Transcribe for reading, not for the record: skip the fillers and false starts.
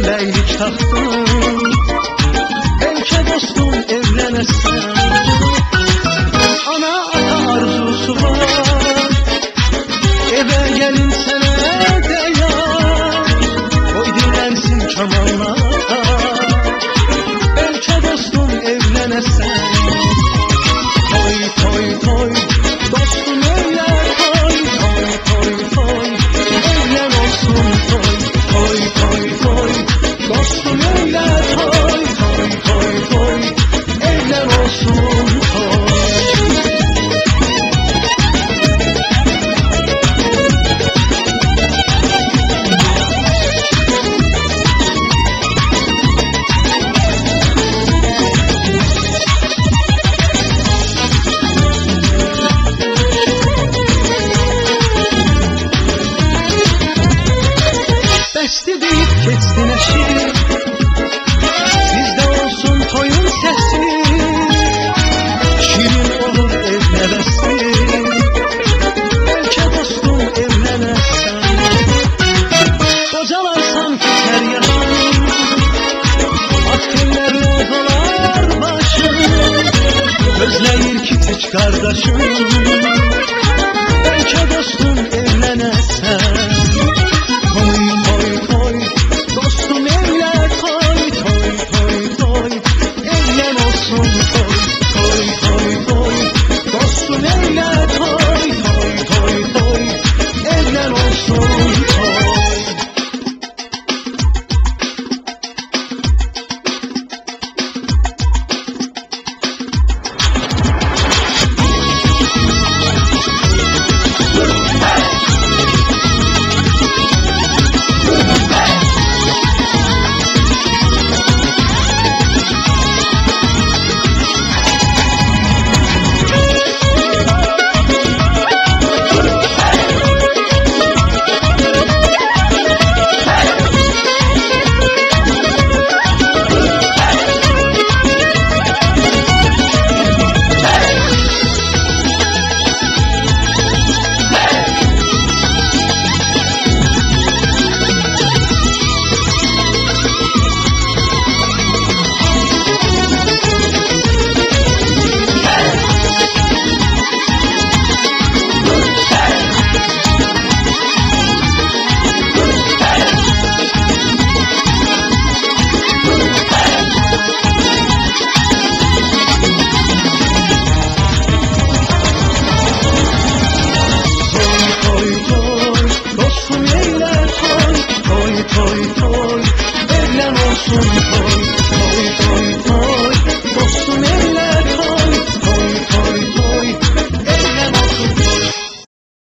bəylik taxtım. Bəlkə dostum evlənəsən. Ana ata arzusu var, evə gəlin sənə dəyər. Qoy dinlənsin kamanlar, bəlkə dostum evlənəsən. Toy toy toy dostum evlə, toy toy toy toy evlən olsun toy. Toy toy toy dostum evlə, toy toy toy toy evlən olsun toy. Bəsdi deyib keçdi nəşir, sizdə olsun toyun səsi. Şirin olur ev nəvəsi, bəlkə dostum evlənəsən. Qocalarsan keçər yaşın, atkellərlə dolar başın. Özləyir kiçik qardaşın, bəlkə dostum evlənəsən.